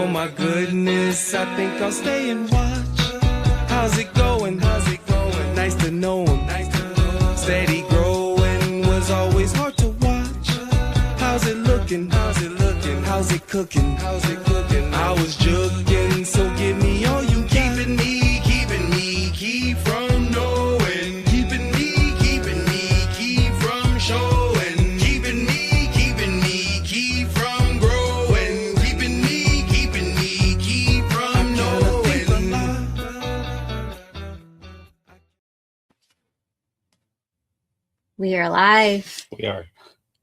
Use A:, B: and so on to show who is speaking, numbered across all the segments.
A: Oh my goodness, I think I'll stay and watch. How's it going? Nice to know him. Steady growing was always hard to watch. How's it looking? How's it cooking? I was jugging, so give me all you got. Keeping me, keep from knowing. Keeping me, keep from showing. Keeping me, keep from growing. Keeping me, keep from knowing.
B: We are live.
C: We are.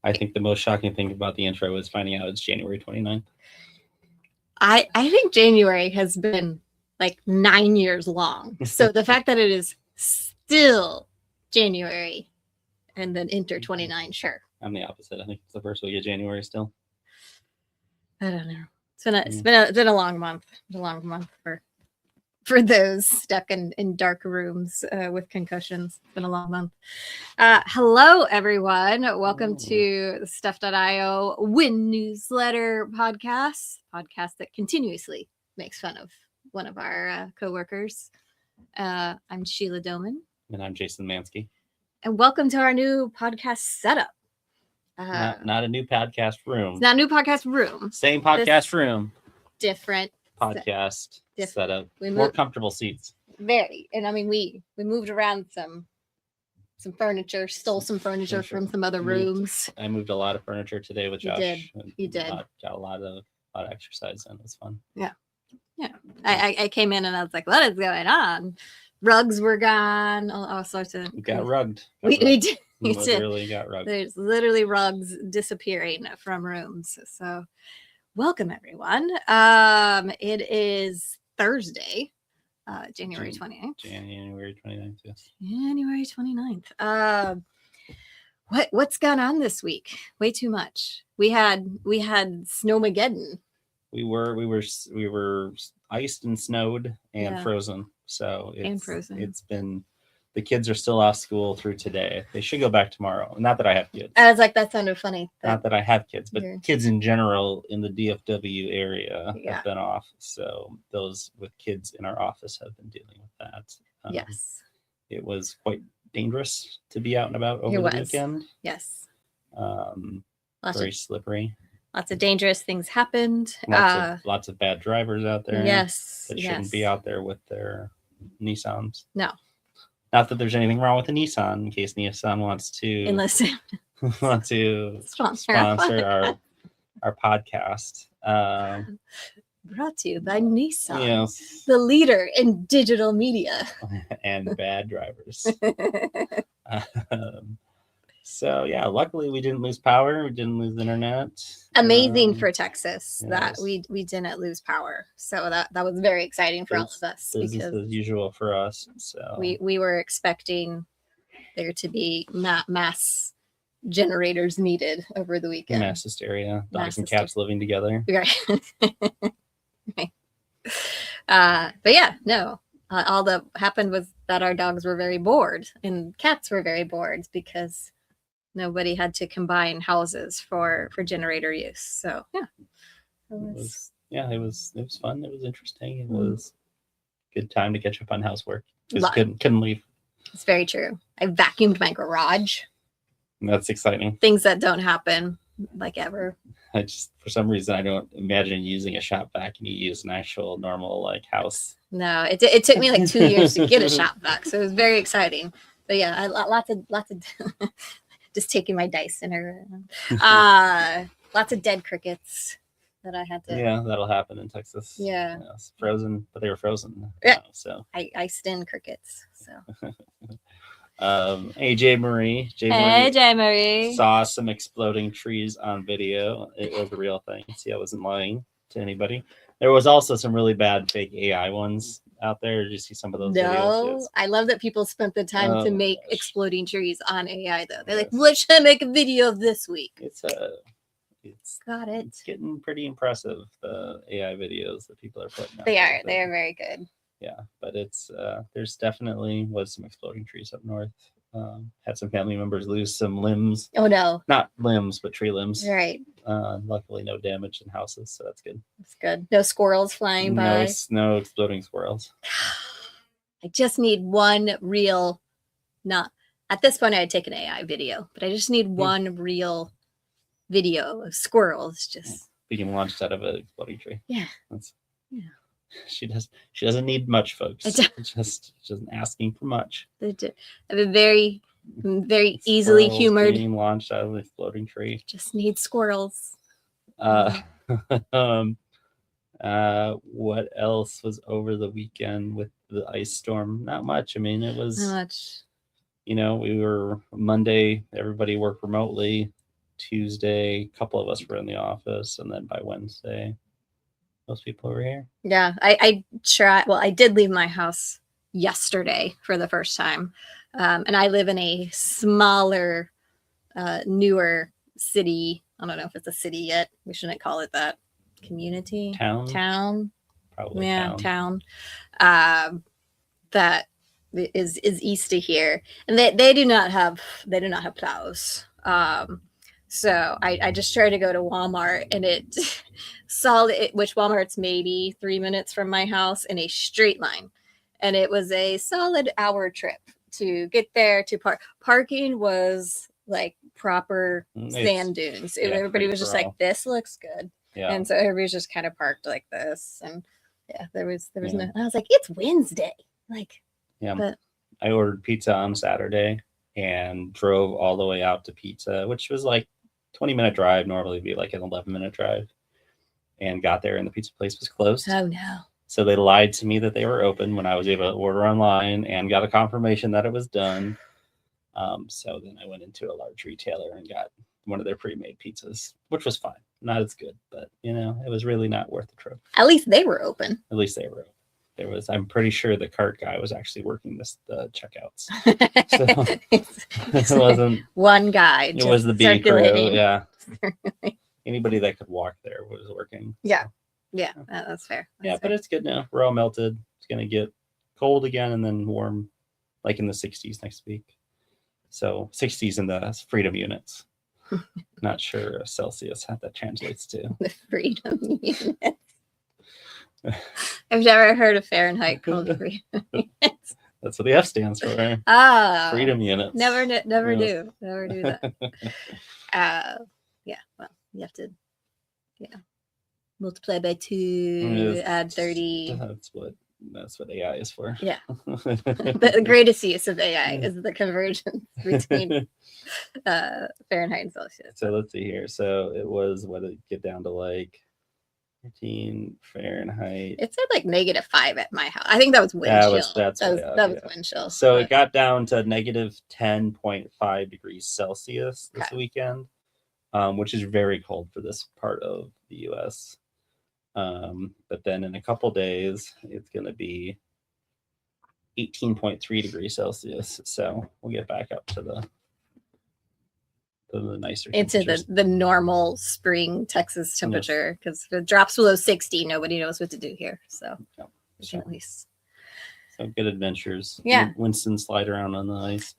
C: I think the most shocking thing about the intro is finding out it's January 29th.
B: I think January has been like 9 years long. So the fact that it is still January and then enter 29, sure.
C: I'm the opposite. I think it's the first week of January still.
B: I don't know. It's been a long month. A long month for those stuck in dark rooms with concussions. It's been a long month. Hello, everyone. Welcome to the Stuff.io Wen Newsletter Podcast that continuously makes fun of one of our coworkers. I'm Sheila Doman.
C: And I'm Jason Mansky.
B: And welcome to our new podcast setup.
C: Not a new podcast room.
B: It's not a new podcast room.
C: Same podcast room.
B: Different
C: podcast setup. More comfortable seats.
B: Very. And I mean, we moved around some furniture, stole some furniture from some other rooms.
C: I moved a lot of furniture today with Josh.
B: You did.
C: Got a lot of exercise in. It was fun.
B: Yeah. I came in and I was like, what is going on? Rugs were gone. All sorts of.
C: We got rugged.
B: We did.
C: We literally got rugged.
B: There's literally rugs disappearing from rooms. So welcome, everyone. It is Thursday, January 29th.
C: January 29th, yes.
B: January 29th. What's gone on this week? Way too much. We had Snowmageddon.
C: We were iced and snowed and frozen. So it's been, the kids are still off school through today. They should go back tomorrow. Not that I have kids.
B: I was like, that sounded funny.
C: Not that I have kids, but kids in general in the DFW area have been off. So those with kids in our office have been dealing with that.
B: Yes.
C: It was quite dangerous to be out and about over the weekend.
B: Yes.
C: Very slippery.
B: Lots of dangerous things happened.
C: Lots of bad drivers out there.
B: Yes.
C: That shouldn't be out there with their Nissans.
B: No.
C: Not that there's anything wrong with a Nissan, in case Nissan wants to sponsor our podcast.
B: Brought to you by Nissan,
C: yes.
B: The leader in digital media
C: and bad drivers. So yeah, luckily we didn't lose power. We didn't lose internet.
B: Amazing for Texas that we didn't lose power. So that was very exciting for all of us.
C: Business as usual for us. So
B: we were expecting there to be mass generators needed over the weekend.
C: Mass hysteria. Dogs and cats living together.
B: Right. Right. But yeah, no. All that happened was that our dogs were very bored and cats were very bored because nobody had to combine houses for generator use. So yeah,
C: it was fun. It was interesting. It was a good time to catch up on housework. Just couldn't leave.
B: It's very true. I vacuumed my garage.
C: That's exciting.
B: Things that don't happen like ever.
C: I just, for some reason, I don't imagine using a shop vac and you use an actual normal house.
B: No, it took me like 2 years to get a shop vac, so it was very exciting. But yeah, lots of just taking my Dyson around. Lots of dead crickets that I had to.
C: Yeah, that'll happen in Texas.
B: Yeah,
C: it's frozen, but they were frozen.
B: Yeah,
C: so
B: I iced in crickets. So.
C: Hey, Jay Marie saw some exploding trees on video. It was a real thing. See, I wasn't lying to anybody. There was also some really bad fake AI ones out there. Did you see some of those videos? Yes.
B: I love that people spent the time to make exploding trees on AI, though. They're like, what should I make a video of this week?
C: It's getting pretty impressive, the AI videos that people are putting out.
B: They are very good.
C: Yeah, but it's there's definitely was some exploding trees up north Had some family members lose some limbs.
B: Oh no.
C: Not limbs, but tree limbs.
B: Right.
C: Luckily, no damage in houses, so that's good.
B: That's good. No squirrels flying by.
C: No exploding squirrels.
B: I just need one real, not at this point I had taken AI video, but I just need one real video of squirrels just
C: being launched out of an exploding tree.
B: Yeah.
C: Yeah. She doesn't need much, folks. Just isn't asking for much.
B: I have a very easily humored
C: being launched out of an exploding tree.
B: Just need squirrels.
C: What else was over the weekend with the ice storm? Not much. I mean, it was
B: not much.
C: We were Monday, everybody worked remotely. Tuesday, a couple of us were in the office, and then by Wednesday, most people were here.
B: Yeah, I tried. Well, I did leave my house yesterday for the first time, and I live in a smaller, newer city. I don't know if it's a city yet. We shouldn't call it that. Community? Town?
C: Probably
B: town. That is east of here, and they do not have plows. So I just tried to go to Walmart, and which Walmart's maybe 3 minutes from my house in a straight line, and it was a solid hour trip to get there to park. Parking was like proper sand dunes. Everybody was just like, "This looks good." Yeah. And so everybody's just kind of parked like this. And yeah, there was no, I was like, it's Wednesday. Like,
C: yeah. But I ordered pizza on Saturday and drove all the way out to pizza, which was like 20-minute drive. Normally it'd be like an 11-minute drive, and got there and the pizza place was closed.
B: Oh no.
C: So they lied to me that they were open when I was able to order online and got a confirmation that it was done. So then I went into a large retailer and got one of their pre-made pizzas, which was fine. Not as good, but it was really not worth the trip.
B: At least they were open.
C: I'm pretty sure the cart guy was actually working the checkouts. So it wasn't
B: one guy.
C: It was the B crew. Yeah. Anybody that could walk there was working. So.
B: Yeah, that's fair.
C: But it's good now. We're all melted. It's gonna get cold again and then warm, like in the 60s next week. So 60s in the freedom units. Not sure Celsius how that translates to.
B: The freedom units. I've never heard of Fahrenheit called freedom units.
C: That's what the F stands for. Freedom units. Never knew
B: that. Well, you have to multiply by 2, add 30. That's what AI is for. Yeah. The greatest use of AI is the convergence between Fahrenheit and Celsius.
C: So let's see here. So it was, what did it get down to, like 13 Fahrenheit?
B: It said like -5 at my house. I think that was wind chill. That was wind chill.
C: So it got down to -10.5 degrees Celsius this weekend, which is very cold for this part of the U.S. But then in a couple days, it's going to be 18.3 degrees Celsius. So we'll get back up to the nicer
B: into the normal spring Texas temperature, because if it drops below 60, nobody knows what to do here. So we can at least.
C: So good adventures.
B: Yeah.
C: Winston slide around on the ice.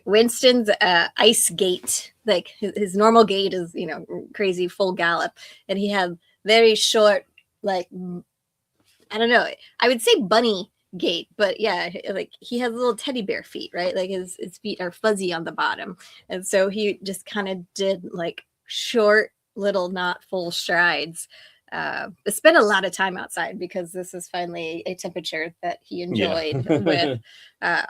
B: Winston's ice gait, like his normal gait is, crazy full gallop. And he had very short, like, I don't know, I would say bunny gait, but yeah, like he has little teddy bear feet, right? Like his feet are fuzzy on the bottom. And so he just kind of did like short little, not full strides. Spent a lot of time outside because this is finally a temperature that he enjoyed with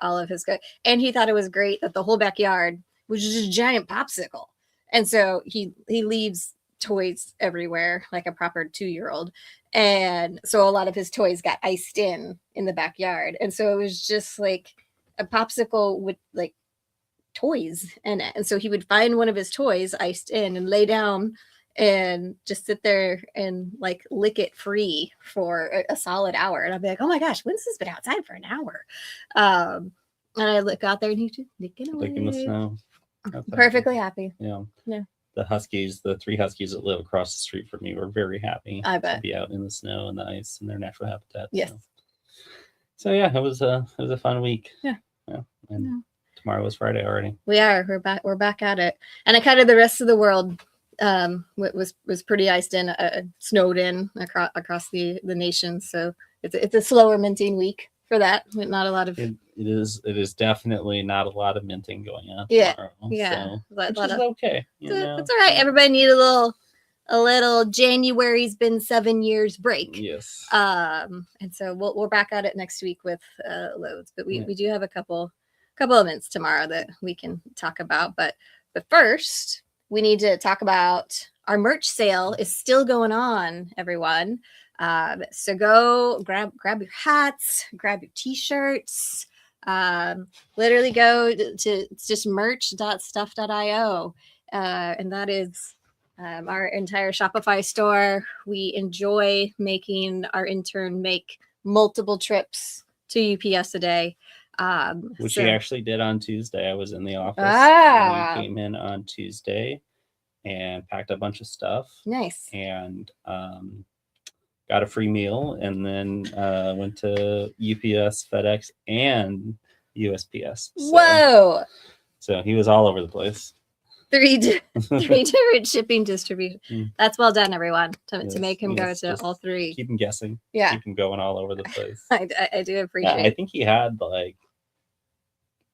B: all of his and he thought it was great that the whole backyard was just a giant popsicle. And so he leaves toys everywhere like a proper 2-year-old, and so a lot of his toys got iced in the backyard, and so it was just like a popsicle with like toys in it. And so he would find one of his toys iced in and lay down and just sit there and like lick it free for a solid hour. And I'd be like, oh my gosh, Winston's been outside for an hour. And I look out there and he's just licking away.
C: Licking the snow.
B: Perfectly happy.
C: Yeah. The 3 huskies that live across the street from me were very happy to be out in the snow and the ice in their natural habitat.
B: Yes.
C: So yeah, it was a fun week.
B: Yeah.
C: And Tomorrow was Friday already.
B: We are. We're back at it. And I kind of the rest of the world was pretty iced in, snowed in across the nation. So it's a slower minting week for that. Not a lot of.
C: It is definitely not a lot of minting going on.
B: Yeah.
C: Tomorrow,
B: Yeah.
C: So,
B: Which
C: is okay.
B: It's all right. Everybody need a little January's been 7 years break.
C: Yes.
B: And so we're back at it next week with loads, but we do have a couple of events tomorrow that we can talk about. But first, we need to talk about our merch sale is still going on, everyone. So go grab your hats, grab your t-shirts. Literally go to it's just merch.stuff.io, and that is our entire Shopify store. We enjoy making our intern make multiple trips to UPS a day.
C: Which he actually did on Tuesday. I was in the office.
B: Ah.
C: He came in on Tuesday and packed a bunch of stuff.
B: Nice.
C: And got a free meal, and then went to UPS, FedEx, and USPS.
B: Whoa!
C: So he was all over the place.
B: Three different shipping distributions. That's well done, everyone, to make him go to all three.
C: Keep him guessing.
B: Yeah.
C: Keep him going all over the place.
B: I do appreciate it.
C: I think he had like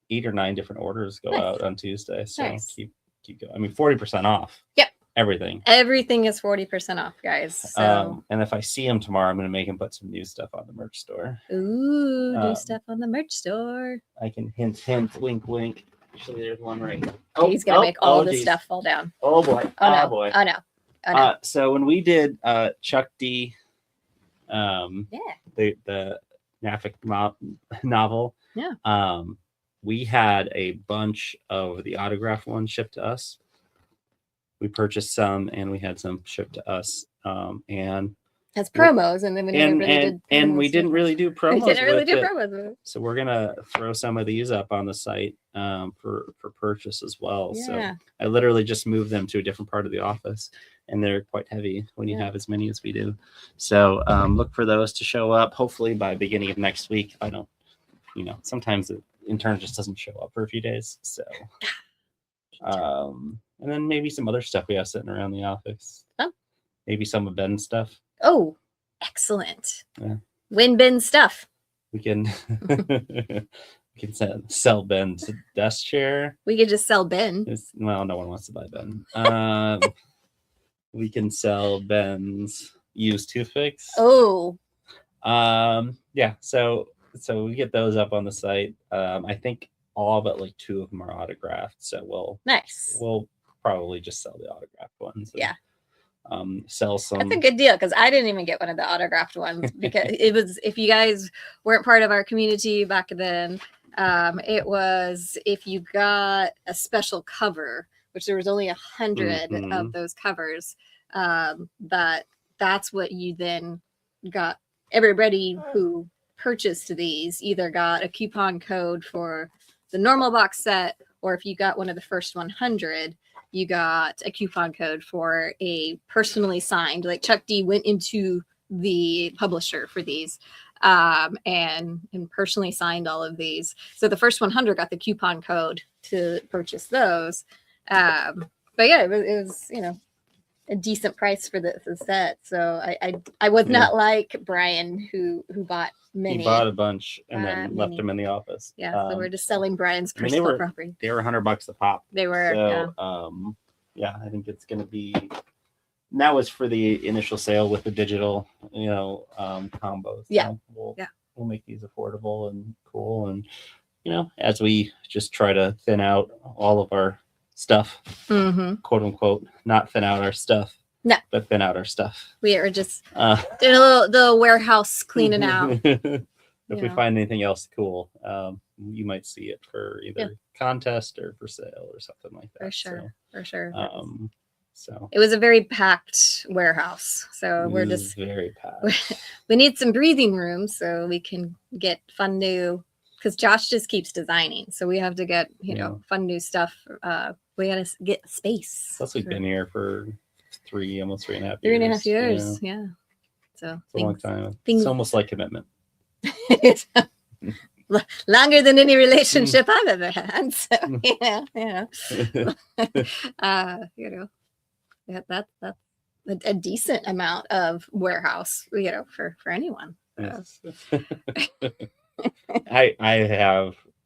C: 8 or 9 different orders go out on Tuesday. So keep going. I mean, 40% off.
B: Yep.
C: Everything
B: is 40% off, guys. So.
C: And if I see him tomorrow, I'm going to make him put some new stuff on the merch store.
B: Ooh, new stuff on the merch store.
C: I can hint, wink, wink. Actually, there's one right here.
B: He's going to make all the stuff fall down.
C: Oh, boy.
B: Oh, no.
C: Boy.
B: Oh, no.
C: So when we did Chuck D, the Naffic novel, we had a bunch of the autograph ones shipped to us. We purchased some, and we had some shipped to us. And
B: as promos, and then we never really did.
C: And we didn't really do promos.
B: We didn't really do promos.
C: So we're gonna throw some of these up on the site for purchase as well.
B: Yeah.
C: So I literally just moved them to a different part of the office, and they're quite heavy when you have as many as we do. So look for those to show up. Hopefully by beginning of next week. If I don't, sometimes the intern just doesn't show up for a few days. So. And then maybe some other stuff we have sitting around the office.
B: Oh.
C: Maybe some of Ben's stuff.
B: Oh, excellent.
C: Yeah.
B: Win Ben stuff.
C: We can sell Ben's desk chair.
B: We could just sell Ben.
C: Well, no one wants to buy Ben. We can sell Ben's used toothpicks.
B: Oh.
C: Yeah. So we get those up on the site. I think all but like 2 of them are autographed. So we'll probably just sell the autographed ones.
B: Yeah.
C: Sell some.
B: That's a good deal, because I didn't even get one of the autographed ones, because it was, if you guys weren't part of our community back then, it was if you got a special cover, which there was only 100 of those covers, that's what you then got. Everybody who purchased these either got a coupon code for the normal box set, or if you got one of the first 100, you got a coupon code for a personally signed, like Chuck D went into the publisher for these and personally signed all of these. So the first 100 got the coupon code to purchase those. But yeah, it was a decent price for the set. So I was not like Brian who bought many.
C: He bought a bunch and then left them in the office.
B: Yeah, so we're just selling Brian's personal property.
C: They were $100 a pop.
B: They were.
C: So, I think it's going to be. And that was for the initial sale with the digital, combos.
B: Yeah.
C: We'll make these affordable and cool, and as we just try to thin out all of our stuff, quote unquote, not thin out our stuff.
B: No,
C: but thin out our stuff.
B: We are just doing a little warehouse cleaning out.
C: If we find anything else cool, you might see it for either contest or for sale or something like that.
B: For sure.
C: So
B: it was a very packed warehouse. So we're just
C: very packed.
B: We need some breathing room so we can get fun new. Because Josh just keeps designing, so we have to get fun new stuff. We got to get space.
C: Plus, we've been here for almost 3.5 years.
B: 3.5 years, yeah. So
C: it's a long time. It's almost like commitment.
B: longer than any relationship I've ever had. So that's a decent amount of warehouse, for anyone.
C: Yes.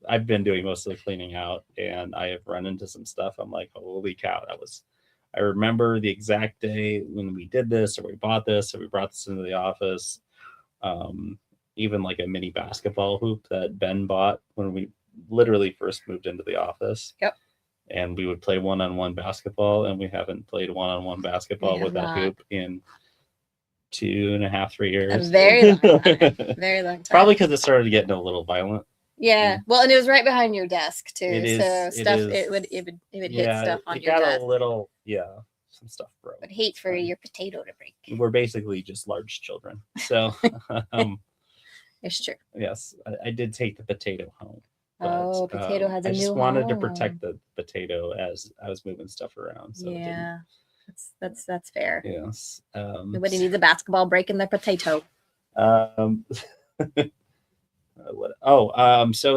C: I've been doing most of the cleaning out, and I have run into some stuff. I'm like, holy cow, I remember the exact day when we did this, or we bought this, or we brought this into the office. Even like a mini basketball hoop that Ben bought when we literally first moved into the office.
B: Yep.
C: And we would play one-on-one basketball, and we haven't played one-on-one basketball with that hoop in 2.5, 3 years.
B: A very long time. Very long time.
C: Probably because it started getting a little violent.
B: Yeah. Well, and it was right behind your desk too.
C: It is,
B: so stuff it would hit stuff on your desk.
C: A little, some stuff broke.
B: Would hate for your potato to break.
C: We're basically just large children. So
B: it's true.
C: Yes. I did take the potato home.
B: But, potato has a new home.
C: I just wanted to protect the potato as I was moving stuff around. So
B: yeah. That's fair.
C: Yes.
B: Nobody needs a basketball breaking their potato.
C: So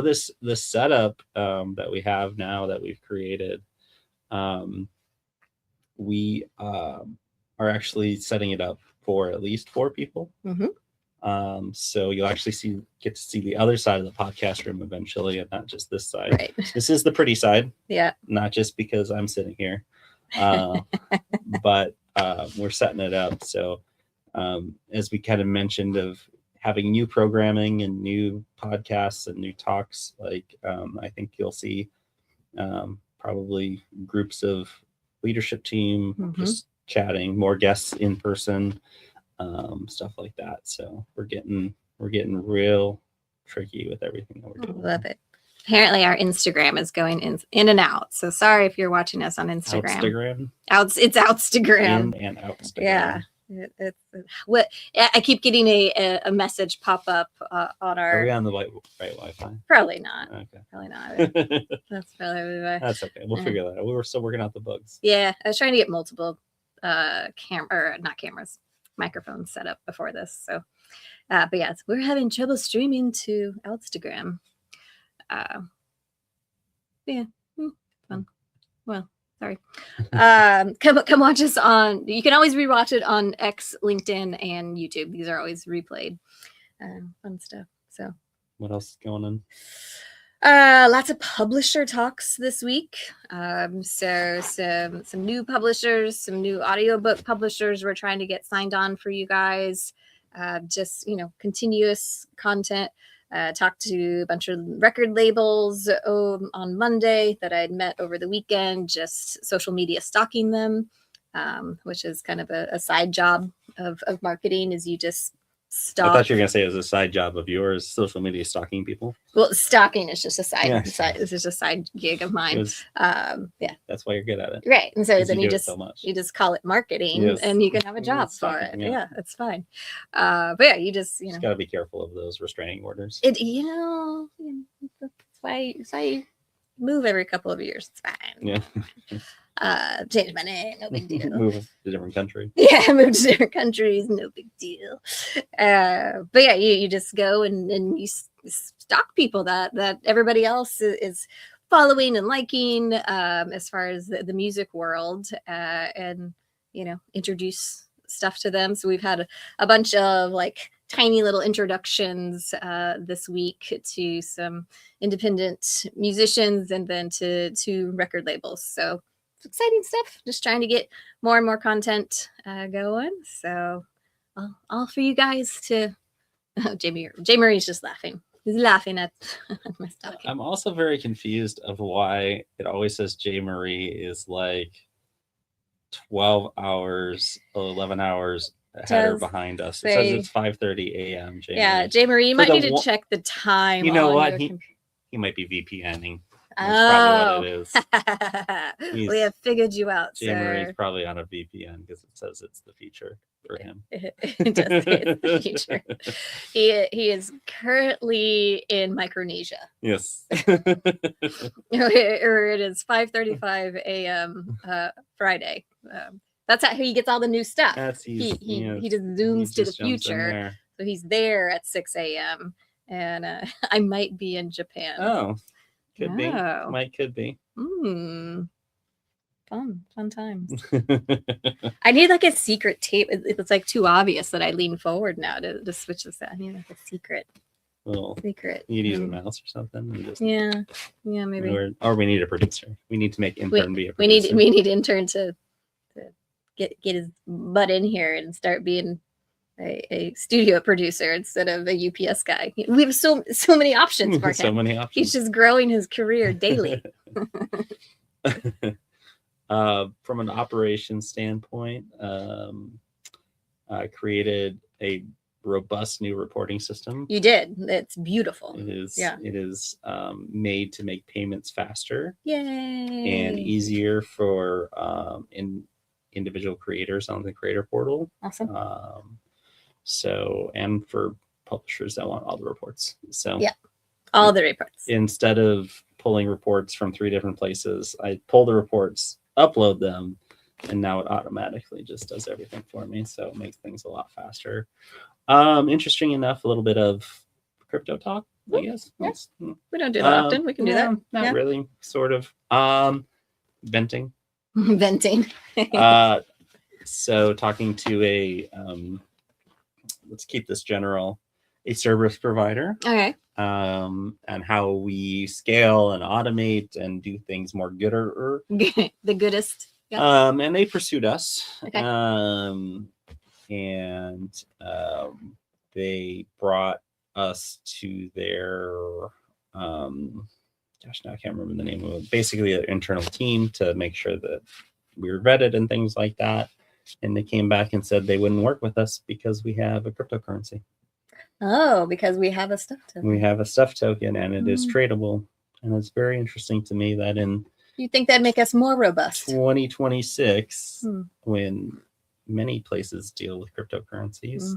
C: this setup that we have now that we've created, we are actually setting it up for at least 4 people.
B: Mm-hmm.
C: So you'll actually get to see the other side of the podcast room eventually, and not just this side.
B: Right.
C: This is the pretty side.
B: Yeah.
C: Not just because I'm sitting here. But we're setting it up. So as we kind of mentioned, of having new programming and new podcasts and new talks, like I think you'll see probably groups of leadership team just chatting, more guests in person, stuff like that. So we're getting real tricky with everything that we're doing.
B: Love it. Apparently our Instagram is going in and out. So sorry if you're watching us on Instagram. It's Outstagram.
C: And Outstagram.
B: Yeah. I keep getting a message pop up on our.
C: Are we on the right Wi-Fi?
B: Probably not.
C: Okay.
B: Probably not. That's probably why.
C: That's okay. We'll figure that out. We were still working out the bugs.
B: Yeah, I was trying to get multiple microphones set up before this. So, but yeah, we're having trouble streaming to Outstagram. Fun. Well, sorry. Come watch us on. You can always rewatch it on X, LinkedIn, and YouTube. These are always replayed. Fun stuff. So,
C: what else is going on?
B: Lots of publisher talks this week. So some new publishers, some new audiobook publishers we're trying to get signed on for you guys. Just continuous content. Talked to a bunch of record labels on Monday that I'd met over the weekend, just social media stalking them, which is kind of a side job of marketing, is you just stalk.
C: I thought you were going to say it was a side job of yours, social media stalking people.
B: Well, stalking is just a side. This is a side gig of mine.
C: That's why you're good at it.
B: Right. And so then you just call it marketing, and you can have a job for it. Yeah, it's fine. But yeah, you just
C: got to be careful of those restraining orders.
B: That's why you move every couple of years. It's fine.
C: Yeah.
B: Change my name, no big deal.
C: Move to a different country.
B: Yeah, move to different countries, no big deal. But yeah, you just go and you stalk people that everybody else is following and liking, as far as the music world, and introduce stuff to them. So we've had a bunch of like tiny little introductions this week to some independent musicians, and then to record labels. So exciting stuff. Just trying to get more and more content going. So all for you guys to. Oh, Jay Marie's just laughing. He's laughing at my stalking.
C: I'm also very confused of why it always says Jay Marie is like 12 hours or 11 hours ahead or behind us. It says it's 5:30 a.m.
B: Jay Marie, you might need to check the time.
C: You know what? He might be VPNing. That's probably what it is.
B: We have figured you out,
C: Jay Marie's probably on a VPN because it says it's the feature for him.
B: It does say it's the feature. He is currently in Micronesia.
C: Yes.
B: Or it is 5:35 a.m. Friday. That's how he gets all the new stuff. He just zooms to the future. So he's there at 6 a.m. and I might be in Japan.
C: Oh, could be.
B: Oh.
C: Could be.
B: Fun times. I need like a secret tape. It's like too obvious that I lean forward now to switch this out. I need like a secret. Secret.
C: You need a mouse or something. And just,
B: yeah, maybe.
C: Or we need a producer. We need to make intern be a producer.
B: We need intern to get his butt in here and start being a studio producer instead of a UPS guy. We have so many options for him.
C: So many options.
B: He's just growing his career daily.
C: From an operations standpoint, I created a robust new reporting system.
B: You did. It's beautiful.
C: It is. Yeah. It is made to make payments faster.
B: Yay.
C: And easier for individual creators on the creator portal.
B: Awesome.
C: So, and for publishers that want all the reports. So
B: yeah, all the reports.
C: Instead of pulling reports from 3 different places, I pull the reports, upload them, and now it automatically just does everything for me. So it makes things a lot faster. Interesting enough, a little bit of crypto talk, I guess.
B: Yeah. We don't do that often. We can do that.
C: Not really, sort of. Venting.
B: Venting.
C: So talking to let's keep this general, a service provider.
B: Okay.
C: And how we scale and automate and do things more gooder.
B: The goodest.
C: Yep. And they pursued us.
B: Okay.
C: And they brought us to their now I can't remember the name of it. Basically, an internal team to make sure that we were vetted and things like that. And they came back and said they wouldn't work with us because we have a cryptocurrency.
B: Oh, because we have a stuff token.
C: We have a stuff token, and it is tradable. And it's very interesting to me that in
B: you think that'd make us more robust?
C: 2026, when many places deal with cryptocurrencies,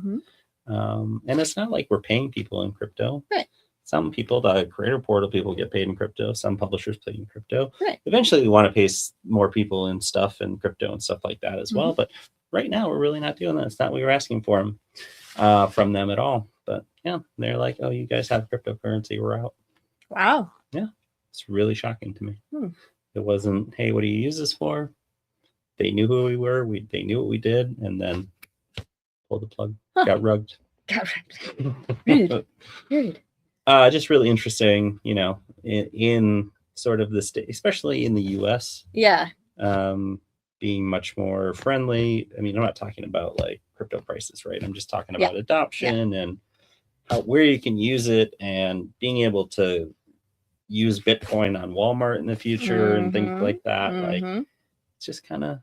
C: and it's not like we're paying people in crypto.
B: Right.
C: Some people, the creator portal people, get paid in crypto. Some publishers pay in crypto.
B: Right.
C: Eventually, we want to pay more people in stuff and crypto and stuff like that as well. But right now, we're really not doing that. It's not what we're asking for from them at all. But yeah, they're like, "Oh, you guys have cryptocurrency. We're out."
B: Wow.
C: Yeah, it's really shocking to me. It wasn't, "Hey, what do you use this for?" They knew who we were. They knew what we did, and then pulled the plug. Got rugged.
B: Rude.
C: Just really interesting, in sort of the state, especially in the U.S.
B: Yeah.
C: Being much more friendly. I mean, I'm not talking about like crypto prices, right? I'm just talking about adoption and where you can use it, and being able to use Bitcoin on Walmart in the future and things like that. Like, it's just kind of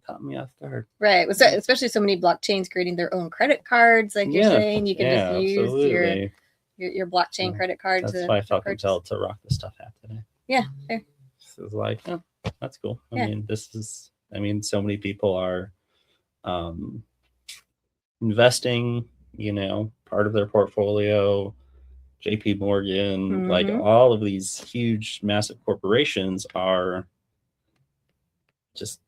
C: caught me off guard.
B: Right. Especially so many blockchains creating their own credit cards, like you're saying. You can just use your blockchain credit card.
C: That's why I felt compelled to rock the stuff hat today.
B: Yeah. Fair.
C: So it was like, oh, that's cool. I mean, so many people are investing, part of their portfolio. JP Morgan, like all of these huge, massive corporations are just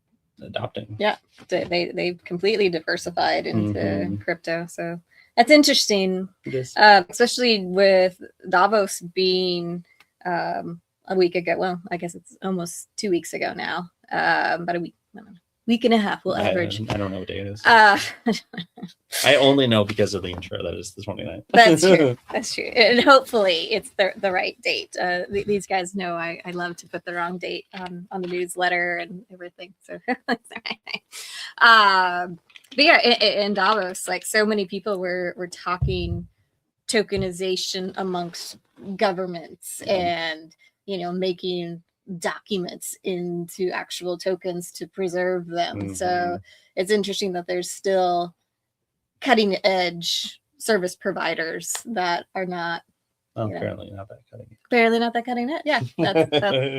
C: adopting.
B: Yeah, they've completely diversified into crypto. So that's interesting, especially with Davos being a week ago. Well, I guess it's almost 2 weeks ago now. About a week and a half. We'll average.
C: I don't know what day it is. I only know because of the intro. That is the 29th.
B: That's true. That's true. And hopefully it's the right date. These guys know I love to put the wrong date on the newsletter and everything. So that's the right thing. But yeah, in Davos, like so many people were talking tokenization amongst governments and, making documents into actual tokens to preserve them. So it's interesting that there's still cutting edge service providers that are not
C: apparently not that cutting edge.
B: Apparently not that cutting edge. Yeah,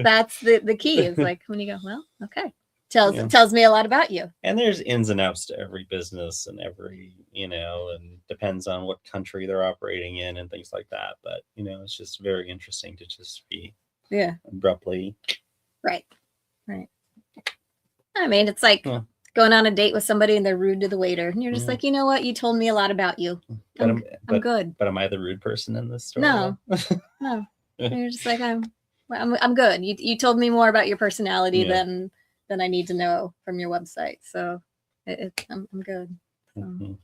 B: that's the key. Is like when you go, well, okay, tells me a lot about you.
C: And there's ins and outs to every business and every and depends on what country they're operating in and things like that. But it's just very interesting to just be abruptly
B: right. I mean, it's like going on a date with somebody and they're rude to the waiter, and you're just like, you know what? You told me a lot about you. I'm good.
C: But am I the rude person in this story?
B: No, no. You're just like, I'm good. You told me more about your personality than I need to know from your website. So I'm good. So,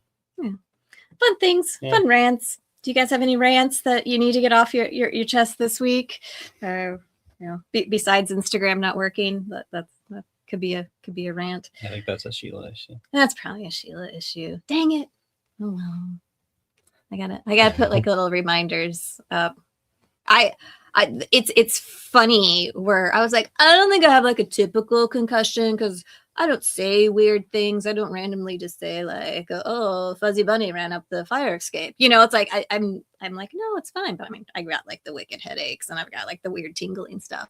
B: Fun things, fun rants. Do you guys have any rants that you need to get off your chest this week? Besides Instagram not working, that could be a rant.
C: I think that's a Sheila issue.
B: That's probably a Sheila issue. Dang it! Oh well. I gotta put like little reminders up. It's funny where I was like, I don't think I have like a typical concussion because I don't say weird things. I don't randomly just say like, oh, Fuzzy Bunny ran up the fire escape. It's like I'm like, no, it's fine. But I mean, I got like the wicked headaches and I've got like the weird tingling stuff.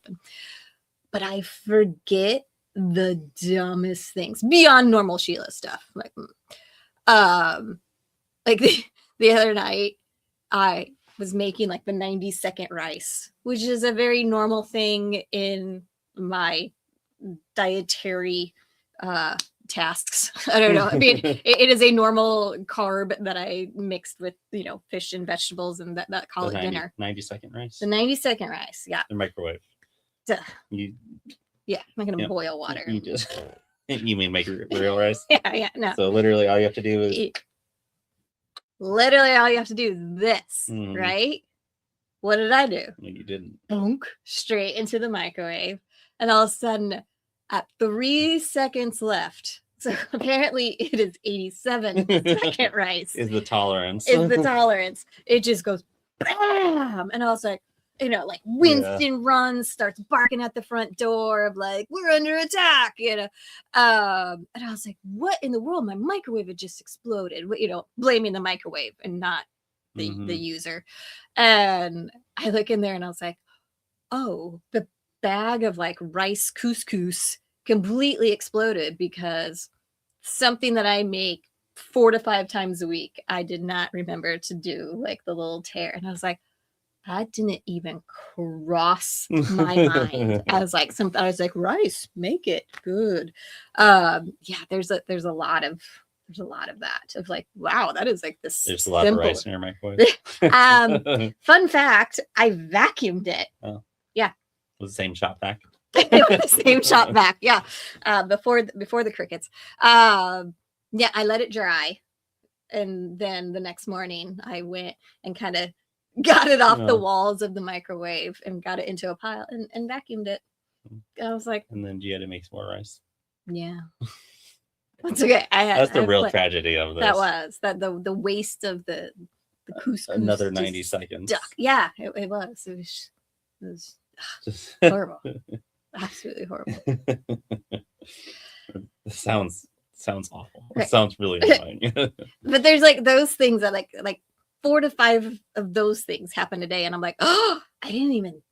B: But I forget the dumbest things beyond normal Sheila stuff. Like the other night, I was making like the 90-second rice, which is a very normal thing in my dietary tasks. I don't know. I mean, it is a normal carb that I mixed with, fish and vegetables and that call it dinner.
C: 90-second rice.
B: The 90-second rice. Yeah.
C: The microwave.
B: I'm not going to boil water.
C: You mean make real rice?
B: Yeah. No.
C: So literally all you have to do is.
B: Literally all you have to do is this, right? What did I do?
C: No, you didn't.
B: Boom, straight into the microwave. And all of a sudden, at 3 seconds left, so apparently it is 87-second rice.
C: Is the tolerance.
B: It just goes bam. And I was like, Winston runs, starts barking at the front door of like, we're under attack, And I was like, what in the world? My microwave had just exploded, blaming the microwave and not the user. And I look in there and I was like, oh, the bag of like rice couscous completely exploded because something that I make 4 to 5 times a week, I did not remember to do like the little tear. And I was like, that didn't even cross my mind. I was like, rice, make it good. There's a lot of that of like, wow, that is like this.
C: There's a lot of rice in your microwave.
B: Fun fact, I vacuumed it.
C: Oh.
B: Yeah.
C: It was the same shop vac.
B: The same shop vac. Yeah. Before the crickets. I let it dry. And then the next morning I went and kind of got it off the walls of the microwave and got it into a pile and vacuumed it. I was like,
C: and then you had to make some more rice.
B: Yeah, that's okay.
C: That's the real tragedy of this.
B: That was the waste of the couscous.
C: Another 90 seconds.
B: Yeah, it was. It was horrible. Absolutely horrible.
C: It sounds awful. It sounds really annoying.
B: But there's like those things that like 4 to 5 of those things happen today, and I'm like, oh, I didn't even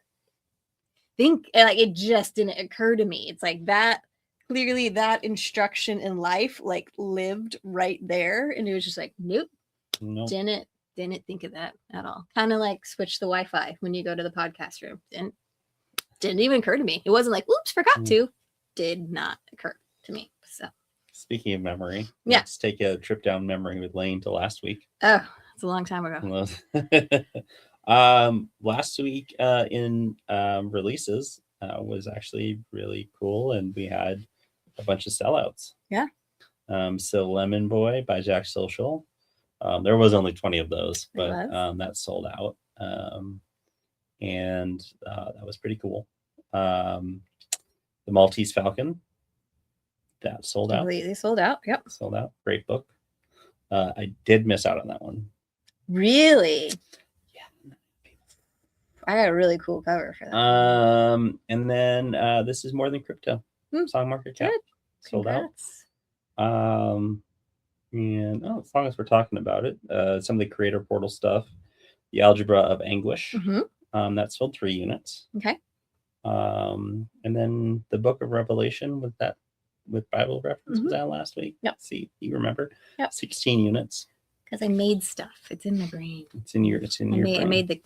B: think, like it just didn't occur to me. It's like that clearly that instruction in life like lived right there, and it was just like, nope. didn't think of that at all. Kind of like switch the Wi-Fi when you go to the podcast room. Didn't even occur to me. It wasn't like, oops, forgot to. Did not occur to me. So
C: speaking of memory, let's take a trip down memory with Lane to last week.
B: Oh, it's a long time ago.
C: Last week in releases was actually really cool, and we had a bunch of sellouts.
B: Yeah.
C: So Lemon Boy by Jack Social. There was only 20 of those, but that sold out. And that was pretty cool. The Maltese Falcon, that sold out.
B: Completely sold out. Yep.
C: Sold out. Great book. I did miss out on that one.
B: Really?
C: Yeah.
B: I got a really cool cover for that.
C: And then This Is More Than Crypto. Song Market Cap.
B: Good.
C: Sold
B: Congrats.
C: out. And as long as we're talking about it, some of the Creator Portal stuff, The Algebra of Anguish, that sold 3 units.
B: Okay.
C: And then the Book of Revelation with Bible reference was out last week.
B: Yep.
C: See, you remember?
B: Yep.
C: 16 units.
B: Because I made stuff. It's in my brain.
C: It's in your brain.
B: I made the.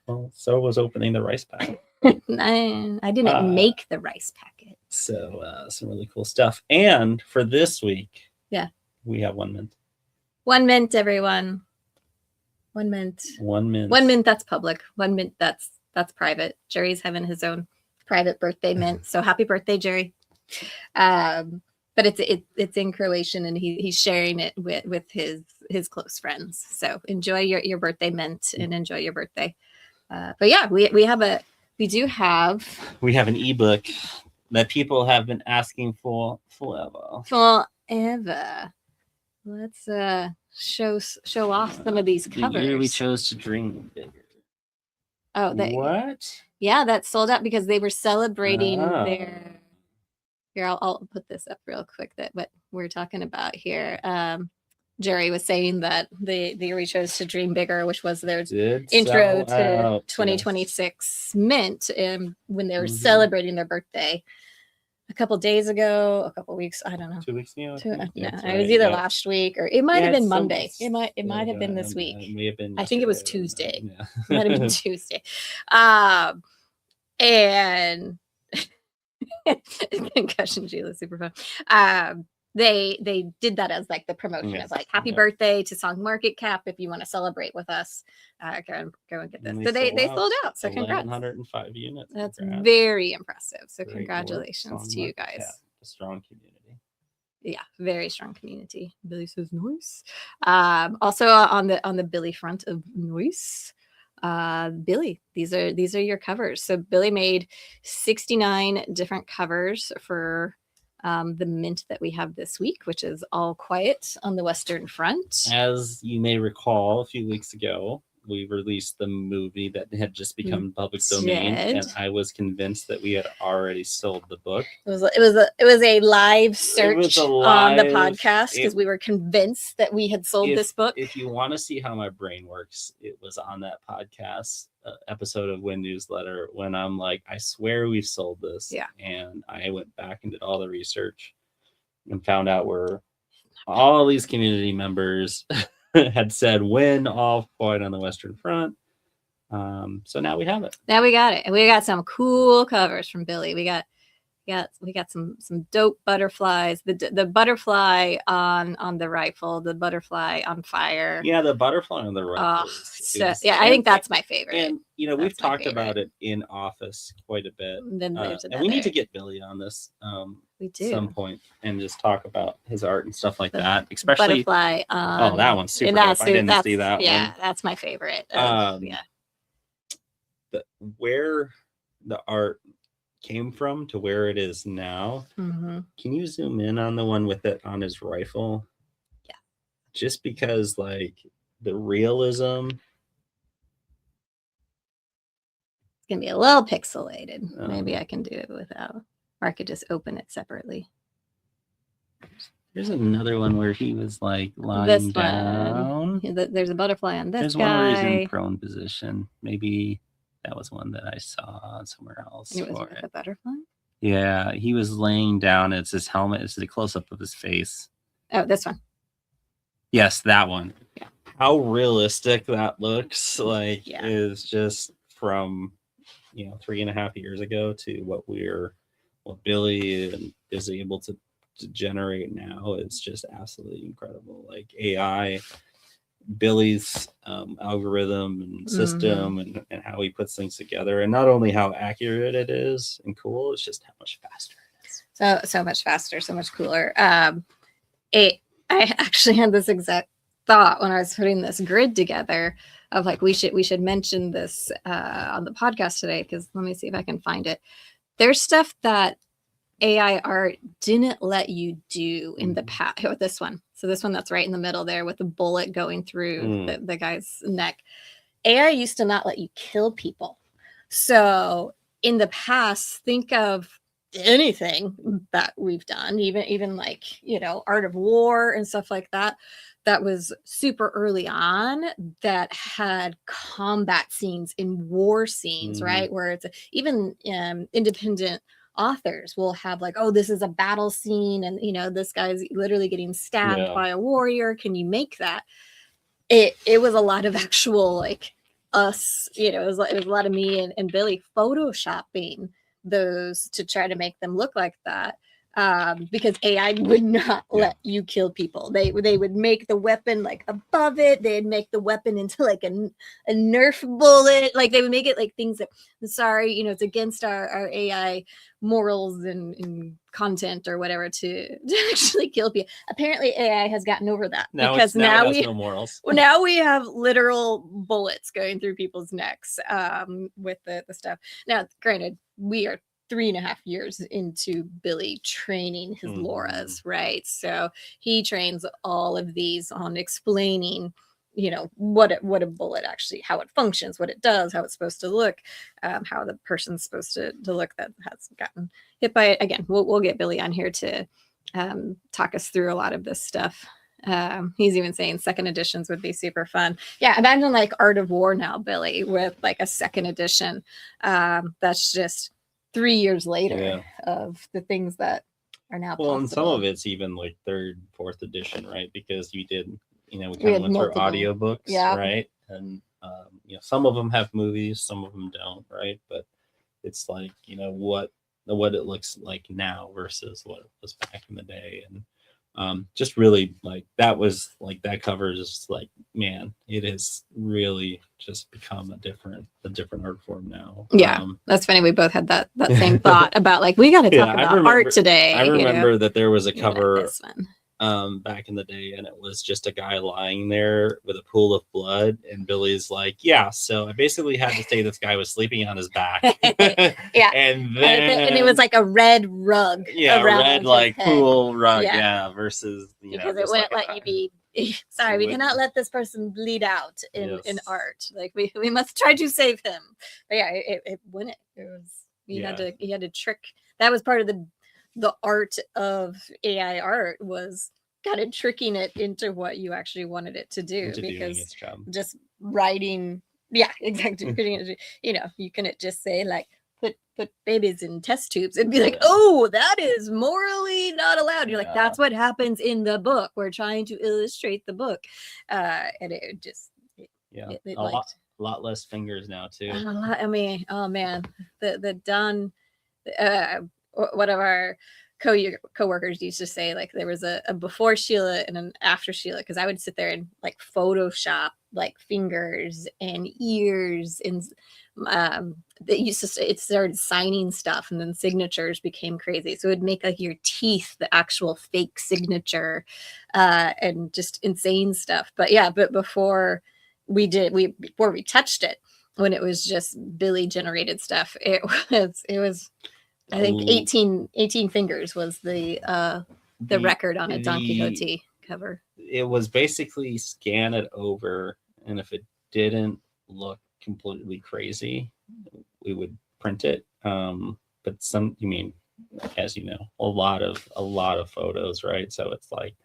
C: Well, so was opening the rice packet.
B: I didn't make the rice packet.
C: So some really cool stuff. And for this week, we have 1 mint.
B: 1 mint, everyone. 1 mint.
C: 1 mint.
B: 1 mint, that's public. 1 mint, that's private. Jerry's having his own private birthday mint. So happy birthday, Jerry. But it's in Croatian, and he's sharing it with his close friends. So enjoy your birthday mint and enjoy your birthday. But yeah, we have an
C: ebook that people have been asking for forever.
B: Let's show off some of these covers.
C: The year we chose to dream bigger.
B: Oh,
C: what?
B: Yeah, that sold out because they were celebrating their. Here, I'll put this up real quick. That what we're talking about here. Jerry was saying that the year we chose to dream bigger, which was their intro to 2026 mint, when they were celebrating their birthday a couple days ago, a couple weeks, I don't know.
C: 2 weeks ago.
B: It was either last week or it might have been Monday. It might have been this week.
C: It may have been.
B: I think it was Tuesday.
C: Yeah.
B: It might have been Tuesday. And concussion Sheila, super fun. They did that as like the promotion of like happy birthday to Song Market Cap. If you want to celebrate with us, go and get this. So they sold out. So congrats.
C: 105 units.
B: That's very impressive. So congratulations to you guys.
C: A strong community.
B: Yeah, very strong community. Billy says nice. Also on the Billy front of nice. Billy, these are your covers. So Billy made 69 different covers for the mint that we have this week, which is All Quiet on the Western Front.
C: As you may recall, a few weeks ago, we released the movie that had just become public domain, and I was convinced that we had already sold the book.
B: It was a live search on the podcast because we were convinced that we had sold this book.
C: If you want to see how my brain works, it was on that podcast episode of Wen Newsletter when I'm like, I swear we've sold this.
B: Yeah.
C: And I went back and did all the research and found out where all these community members had said when All Quiet on the Western Front. So now we have it.
B: Now we got it. And we got some cool covers from Billy. We got some dope butterflies. The butterfly on the rifle, the butterfly on fire.
C: Yeah, the butterfly on the rifle.
B: I think that's my favorite.
C: And we've talked about it in office quite a bit.
B: And
C: we need to get Billy on this
B: we do.
C: at some point and just talk about his art and stuff like that. Especially
B: butterfly.
C: That one's super dope. I didn't see that one.
B: Yeah, that's my favorite.
C: Where the art came from to where it is now.
B: Mm-hmm.
C: Can you zoom in on the one with it on his rifle?
B: Yeah.
C: Just because like the realism.
B: It's gonna be a little pixelated. Maybe I can do it without, or I could just open it separately.
C: There's another one where he was like lying down.
B: There's a butterfly on this
C: There's
B: guy.
C: one where he's in prone position. Maybe that was one that I saw somewhere else.
B: It was a butterfly?
C: Yeah, he was laying down. It's his helmet. It's a close-up of his face.
B: Oh, this one.
C: Yes, that one.
B: Yeah.
C: How realistic that looks like is just from 3.5 years ago to what Billy is able to generate now. It's just absolutely incredible. Like AI, Billy's algorithm and system and how he puts things together, and not only how accurate it is and cool, it's just how much faster it is.
B: So much faster, so much cooler. I actually had this exact thought when I was putting this grid together of like we should mention this on the podcast today, because let me see if I can find it. There's stuff that AI art didn't let you do in the past. Oh, this one. So this one that's right in the middle there with the bullet going through the guy's neck. AI used to not let you kill people. So in the past, think of anything that we've done, even like, Art of War and stuff like that. That was super early on that had combat scenes in war scenes, right? Where it's even independent authors will have like, oh, this is a battle scene and this guy's literally getting stabbed by a warrior. Can you make that? It was a lot of actual like us, it was a lot of me and Billy photoshopping those to try to make them look like that. Because AI would not let you kill people. They would make the weapon like above it. They'd make the weapon into like a Nerf bullet. Like they would make it like things that, sorry, it's against our AI morals and content or whatever to actually kill people. Apparently AI has gotten over that because now we no morals. Now we have literal bullets going through people's necks with the stuff. Now, granted, we are 3.5 years into Billy training his Lauras, right? So he trains all of these on explaining, what a bullet actually, how it functions, what it does, how it's supposed to look, how the person's supposed to look that has gotten hit by it. Again, we'll get Billy on here to talk us through a lot of this stuff. He's even saying second editions would be super fun. Yeah, imagine like Art of War now, Billy, with like a second edition. That's just 3 years later of the things that are now possible.
C: And some of it's even like 3rd, 4th edition, right? Because you did, we kind of went through audiobooks, right? And some of them have movies, some of them don't, right? But it's like, what it looks like now versus what it was back in the day. And just really like that was like that cover is just like, man, it has really just become a different art form now.
B: That's funny. We both had that same thought about like we got to talk about art today.
C: I remember that there was a cover back in the day, and it was just a guy lying there with a pool of blood, and Billy's like, so I basically had to say this guy was sleeping on his back. And then
B: it was like a red rug,
C: a red like pool rug, versus
B: because it wouldn't let you be. Sorry, we cannot let this person bleed out in art. Like we must try to save him. But it wouldn't. It was he had to trick. That was part of the art of AI art was kind of tricking it into what you actually wanted it to do, because just writing, exactly. You couldn't just say like put babies in test tubes and be like, oh, that is morally not allowed. You're like, that's what happens in the book. We're trying to illustrate the book, and it just
C: a lot less fingers now too.
B: I mean, oh man, the done. One of our co-workers used to say like there was a before Sheila and an after Sheila, because I would sit there and like Photoshop like fingers and ears, and it started signing stuff, and then signatures became crazy, so it would make like your teeth the actual fake signature, and just insane stuff. But before we touched it, when it was just Billy generated stuff, it was I think 18 fingers was the record on a Don Quixote cover.
C: It was basically scan it over, and if it didn't look completely crazy, we would print it. But as you know, a lot of photos, right? So it's like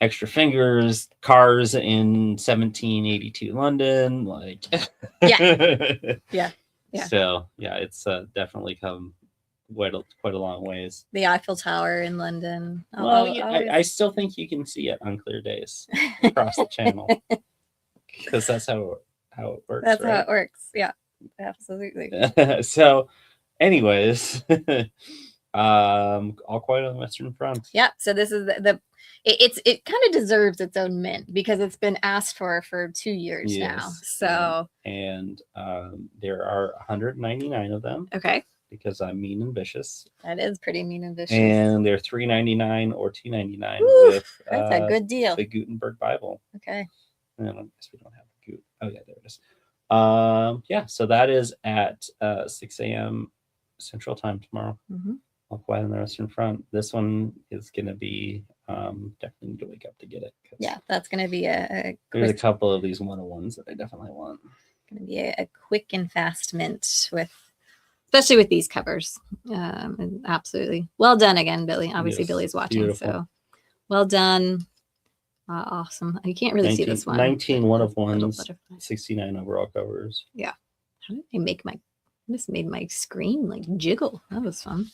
C: extra fingers, cars in 1782 London, like
B: yeah.
C: So it's definitely come quite a long ways.
B: The Eiffel Tower in London.
C: I still think you can see it on clear days across the channel, because that's how it works.
B: That's right? How it works. Yeah, absolutely.
C: So, anyways, All Quiet on the Western Front.
B: Yeah. So this is it kind of deserves its own mint, because it's been asked for 2 years now. So
C: and there are 199 of them.
B: Okay.
C: Because I'm mean and vicious.
B: That is pretty mean and vicious.
C: And they're $3.99 or $2.99 with
B: that's a good deal.
C: The Gutenberg Bible.
B: Okay.
C: And I guess we don't have the Gut. Oh yeah, there it is. So that is at 6 a.m. Central Time tomorrow. All Quiet on the Western Front. This one is going to be definitely need to wake up to get it.
B: Yeah, that's going to be
C: there's a couple of these 101s that I definitely want.
B: Going to be a quick and fast mint, especially with these covers. And absolutely well done again, Billy. Obviously, Billy's watching, beautiful. So well done. Awesome. You can't really see this one.
C: 19 1-of-1s, 69 overall covers.
B: Yeah. How did I make I just made my screen like jiggle. That was fun.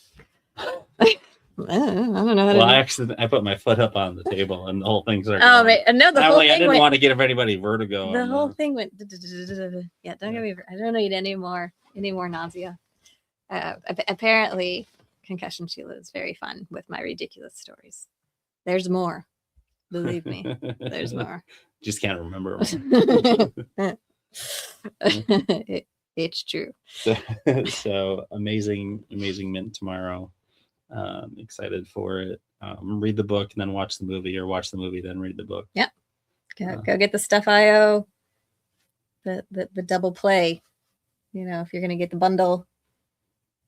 B: I don't know how to.
C: Well, I put my foot up on the table, and the whole thing's like.
B: Oh, right. No, the whole thing.
C: I didn't want to give anybody vertigo.
B: The whole thing went. Yeah, don't get me. I don't need any more nausea. Apparently, Concussion Sheila is very fun with my ridiculous stories. There's more. Believe me, there's more.
C: Just can't remember.
B: It's true.
C: So amazing mint tomorrow. Excited for it. Read the book and then watch the movie, or watch the movie then read the book.
B: Yep. Go get the Stuff.io. The double play. If you're gonna get the bundle,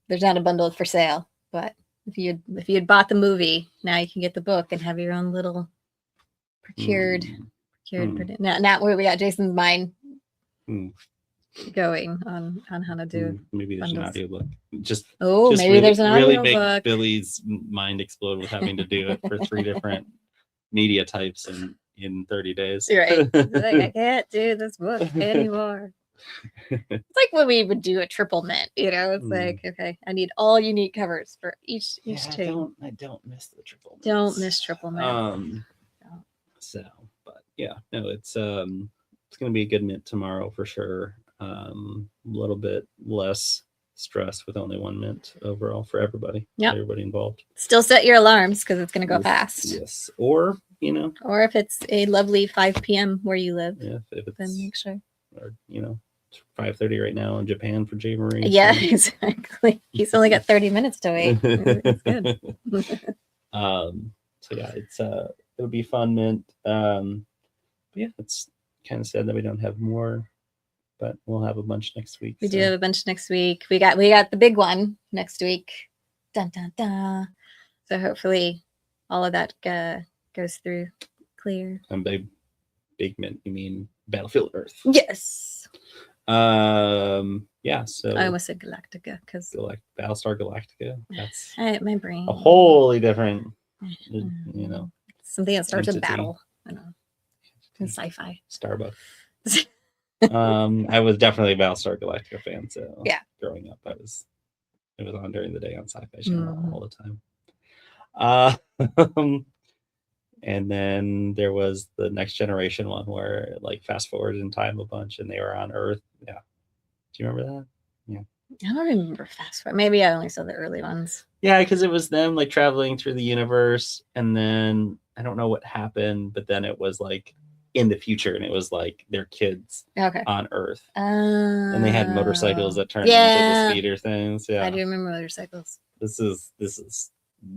B: there's not a bundle for sale, but if you had bought the movie, now you can get the book and have your own little procured. Now we got Jason's mind going on how to do.
C: Maybe there's
B: bundles.
C: An audiobook. Just
B: maybe
C: really,
B: there's an
C: really
B: audiobook.
C: make Billy's mind explode with having to do it for 3 different media types in 30 days.
B: Right. Like, I can't do this book anymore. It's like when we would do a triple mint, it's like, okay, I need all unique covers for each two.
C: I don't miss the triple mints.
B: Don't miss triple mint.
C: So, but yeah, no, it's gonna be a good mint tomorrow for sure. A little bit less stress with only 1 mint overall for everybody.
B: Yeah,
C: everybody involved.
B: Still set your alarms because it's gonna go fast.
C: Yes, or
B: if it's a lovely 5 p.m. where you live,
C: if it's,
B: then make sure.
C: Or 5:30 right now in Japan for J. Marie.
B: Yeah, exactly. He's only got 30 minutes to wait. It's good.
C: So yeah, it'll be fun mint. But yeah, it's kind of sad that we don't have more, but we'll have a bunch next week.
B: We do have a bunch next week. We got the big one next week. Dun dun dun. So hopefully all of that goes through clear.
C: And big mint, you mean Battlefield Earth?
B: Yes.
C: Yeah. So
B: I almost said Galactica because
C: Battlestar Galactica. That's
B: my brain.
C: A wholly different.
B: Something that starts
C: entity.
B: with battle. I know. In sci-fi.
C: Starbucks. I was definitely a Battlestar Galactica fan. So
B: yeah,
C: growing up, it was on during the day on Sci-Fi Channel all the time. And then there was the Next Generation one where fast forward in time a bunch and they were on Earth. Yeah. Do you remember that? Yeah.
B: I don't remember fast forward. Maybe I only saw the early ones.
C: Yeah, because it was them traveling through the universe, and then I don't know what happened, but then it was in the future, and it was their kids on Earth, and they had motorcycles that turned into the speeder things. Yeah,
B: I do remember motorcycles.
C: This is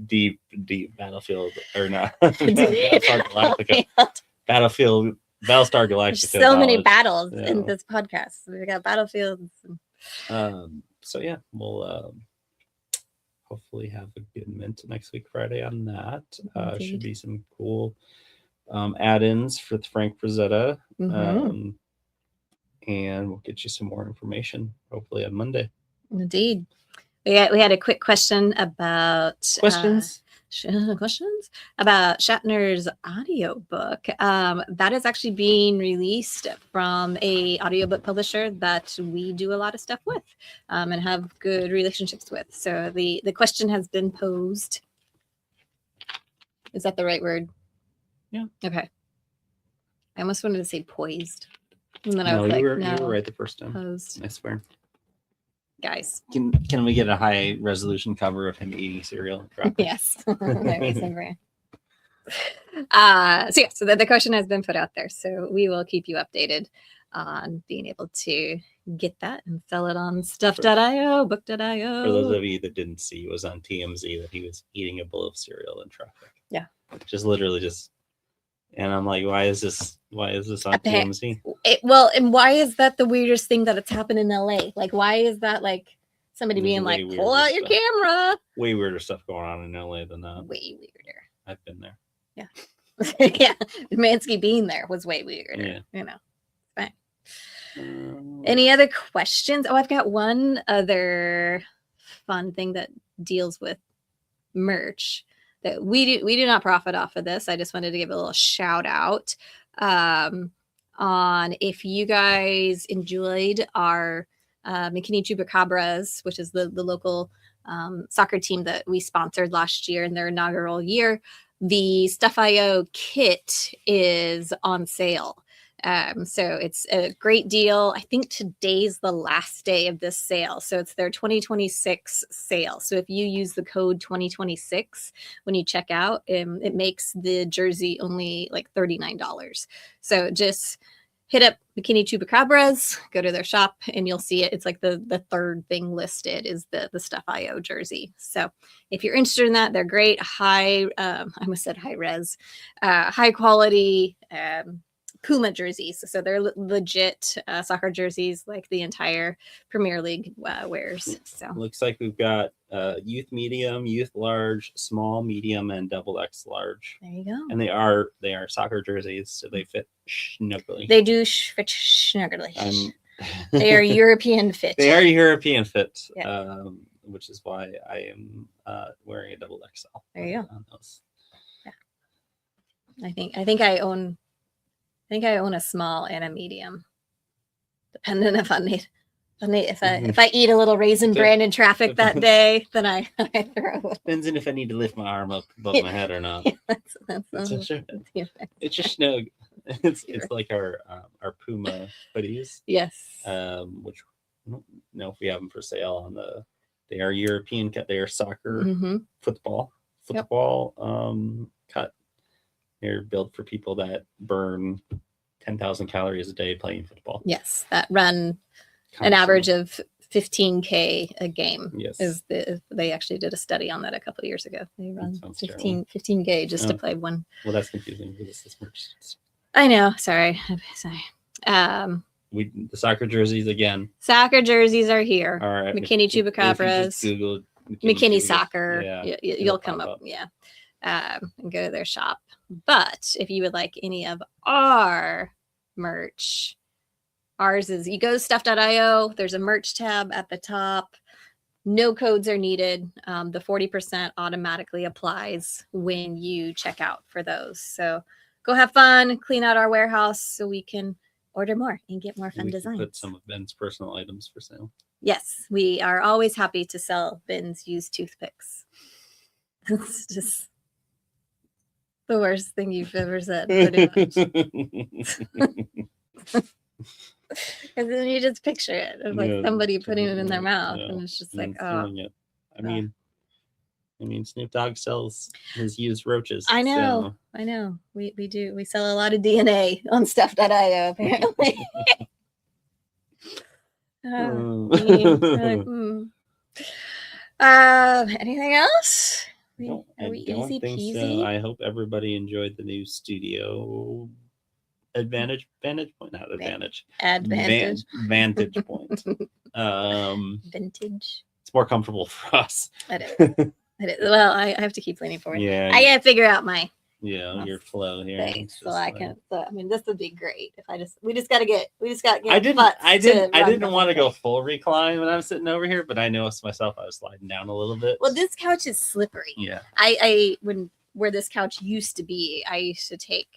C: deep Battlefield or not Battlestar Galactica. Battlestar Galactica.
B: So many battles in this podcast. We got battlefields.
C: So yeah, we'll hopefully have a good mint next week Friday on that. Should be some cool add-ins for Frank Frazetta. And we'll get you some more information hopefully on Monday.
B: Indeed. We had a quick question about
C: questions
B: about Shatner's audiobook. That is actually being released from a audiobook publisher that we do a lot of stuff with and have good relationships with. So the question has been posed. Is that the right word?
C: Yeah.
B: Okay. I almost wanted to say poised. And then
C: you were right the first time.
B: Posed.
C: I swear.
B: Guys,
C: can we get a high resolution cover of him eating cereal?
B: Yes. So the question has been put out there, so we will keep you updated on being able to get that and sell it on stuff.io, book.io.
C: For those of you that didn't see, it was on TMZ that he was eating a bowl of cereal in traffic.
B: Yeah,
C: literally and I'm like, why is this on TMZ?
B: And why is that the weirdest thing that it's happened in LA? Why is that somebody being pull out your camera?
C: Way weirder stuff going on in LA than that.
B: Way weirder.
C: I've been there.
B: Yeah. Yeah. Mansky being there was way weirder. Yeah. Fine. Any other questions? Oh, I've got one other fun thing that deals with merch. That we do not profit off of this. I just wanted to give a little shout out on if you guys enjoyed our McKinney Chupacabras, which is the local soccer team that we sponsored last year in their inaugural year. The Stuff.io kit is on sale. So it's a great deal. I think today's the last day of this sale. So it's their 2026 sale. So if you use the code 2026 when you check out, it makes the jersey only like $39. So just hit up Bikini Chupacabras, go to their shop, and you'll see it. It's like the third thing listed is the Stuff.io jersey. So if you're interested in that, they're great. I almost said high res, high quality Puma jerseys. So they're legit soccer jerseys like the entire Premier League wears. So
C: looks like we've got youth medium, youth large, small, medium, and double X large.
B: There you go.
C: And they are soccer jerseys, so they fit snugly.
B: They do fit snugly. They are European fit.
C: They are European fit,
B: Yeah.
C: Which is why I am wearing a double XL.
B: There you go.
C: On those.
B: Yeah. I think I own a small and a medium, depending if I eat a little Raisin Bran in traffic that day, then I throw it.
C: Depends on if I need to lift my arm up above my head or not.
B: Yeah,
C: it's just snug. It's like our Puma hoodies.
B: Yes.
C: Which I don't know if we have them for sale they are European cut. They are soccer, football cut. They're built for people that burn 10,000 calories a day playing football.
B: Yes, that run an average of 15K a game.
C: Yes.
B: They actually did a study on that a couple of years ago. They run 15K just to play one.
C: Well, that's confusing because it's merch.
B: I know. Sorry.
C: The soccer jerseys again.
B: Soccer jerseys are here.
C: All right.
B: McKinney Chupacabras.
C: Google
B: McKinney Soccer.
C: Yeah,
B: you'll come up. Yeah. And go to their shop. But if you would like any of our merch, ours is, you go to stuff.io, there's a merch tab at the top. No codes are needed. The 40% automatically applies when you check out for those. So go have fun, clean out our warehouse so we can order more and get more fun designs.
C: Put some of Ben's personal items for sale.
B: Yes, we are always happy to sell Ben's used toothpicks. It's just the worst thing you've ever said, pretty much. Because then you just picture it of like somebody putting it in their mouth, and it's just like, oh.
C: I mean, Snoop Dogg sells his used roaches.
B: I know. We do. We sell a lot of DNA on stuff.io, apparently. Anything else? Are we easy peasy?
C: So. I hope everybody enjoyed the new studio vantage point. Vantage point.
B: Vintage.
C: It's more comfortable for us.
B: It is. Well, I have to keep leaning forward.
C: Yeah.
B: I gotta figure out my
C: your flow here.
B: So I can. So, I mean, this would be great if we just gotta get.
C: I didn't want to go full recline when I'm sitting over here, but I noticed myself I was sliding down a little bit.
B: Well, this couch is slippery.
C: Yeah.
B: Where this couch used to be, I used to take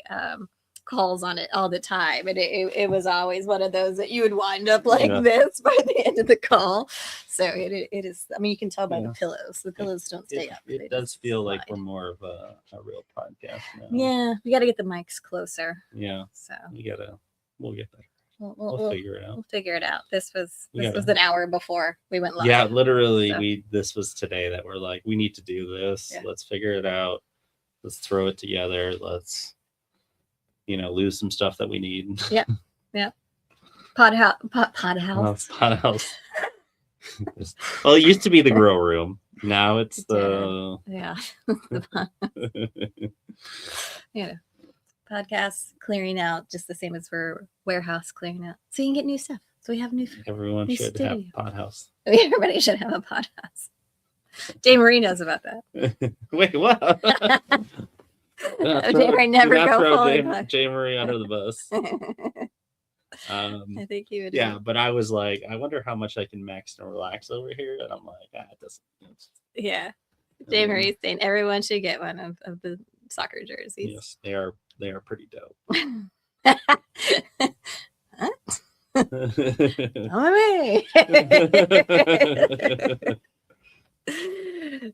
B: calls on it all the time, and it was always one of those that you would wind up like this by the end of the call. So it is. I mean, you can tell by the pillows. The pillows don't stay up.
C: It does feel like we're more of a real podcast now.
B: Yeah, we got to get the mics closer.
C: Yeah.
B: So
C: we'll get there.
B: We'll
C: figure it out.
B: We'll figure it out. This was an hour before we went live.
C: Yeah, literally, so. This was today that we're like, we need to do this. Yeah. Let's figure it out. Let's throw it together. Let's lose some stuff that we need.
B: Yeah. Pod house.
C: Pod house. Well, it used to be the grow room. Now it's the podcast
B: clearing out, just the same as for warehouse clearing out, so you can get new stuff. So we have new.
C: Everyone should have a pod house.
B: Everybody should have a pod house. Jay Marie knows about that.
C: Wait, what?
B: Jay Marie never go
C: Jay Marie under the bus.
B: I think he would.
C: Yeah, but I was like, I wonder how much I can max and relax over here, and I'm like, it doesn't.
B: Yeah, Jay Marie's saying everyone should get one of the soccer jerseys.
C: Yes, they are pretty dope.
B: On my way.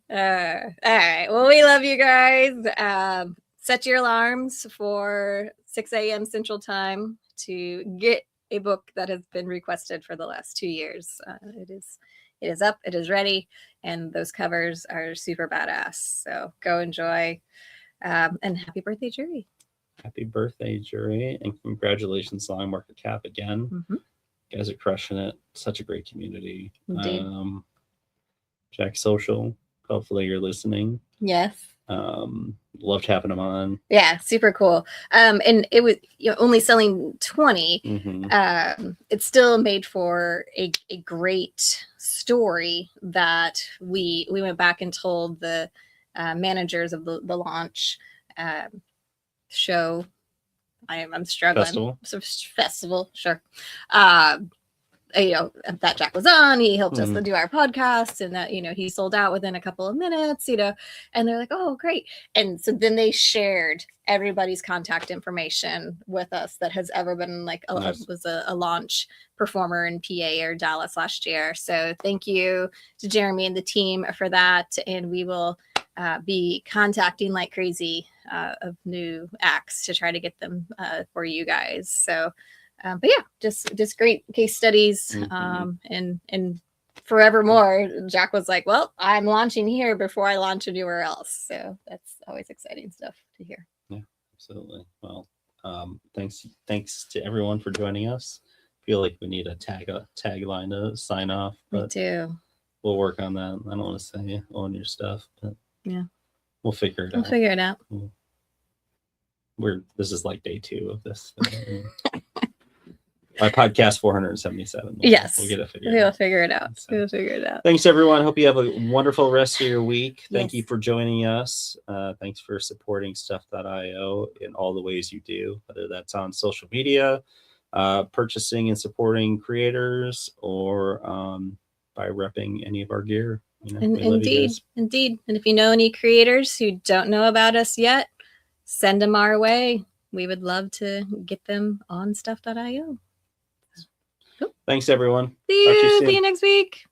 B: All right. Well, we love you guys. Set your alarms for 6 a.m. Central Time to get a book that has been requested for the last 2 years. It is up, it is ready, and those covers are super badass. So go enjoy, and happy birthday, Jury.
C: Happy birthday, Jury, and congratulations, Long Market Cap again.
B: Mm-hmm.
C: You guys are crushing it. Such a great community.
B: Indeed.
C: Jack Social, hopefully you're listening.
B: Yes.
C: Loved having them on.
B: Yeah, super cool. And it was only selling 20.
C: Mm-hmm.
B: It still made for a great story that we went back and told the managers of the launch show. I'm struggling. Festival, sure. That Jack was on, he helped us to do our podcast, and that, he sold out within a couple of minutes, and they're like, oh, great. And so then they shared everybody's contact information with us that has ever been was a launch performer in PA or Dallas last year. So thank you to Jeremy and the team for that. And we will be contacting like crazy of new acts to try to get them for you guys. So but yeah, just great case studies. And forevermore, Jack was like, well, I'm launching here before I launch anywhere else. So that's always exciting stuff to hear.
C: Yeah, absolutely. Well, thanks to everyone for joining us. Feel like we need a tagline to sign off. But
B: me too.
C: We'll work on that. I don't want to say own your stuff, but
B: yeah,
C: we'll figure it out.
B: We'll figure it out.
C: This is like day 2 of this. My podcast 477.
B: Yes.
C: We'll get it figured out.
B: We'll figure it out. So, we'll figure it out.
C: Thanks, everyone. Hope you have a wonderful rest of your week. Thank you for joining us. Thanks for supporting Stuff.io in all the ways you do, whether that's on social media, purchasing and supporting creators, or by repping any of our gear.
B: Indeed. And if you know any creators who don't know about us yet, send them our way. We would love to get them on Stuff.io.
C: Thanks, everyone.
B: See you next week.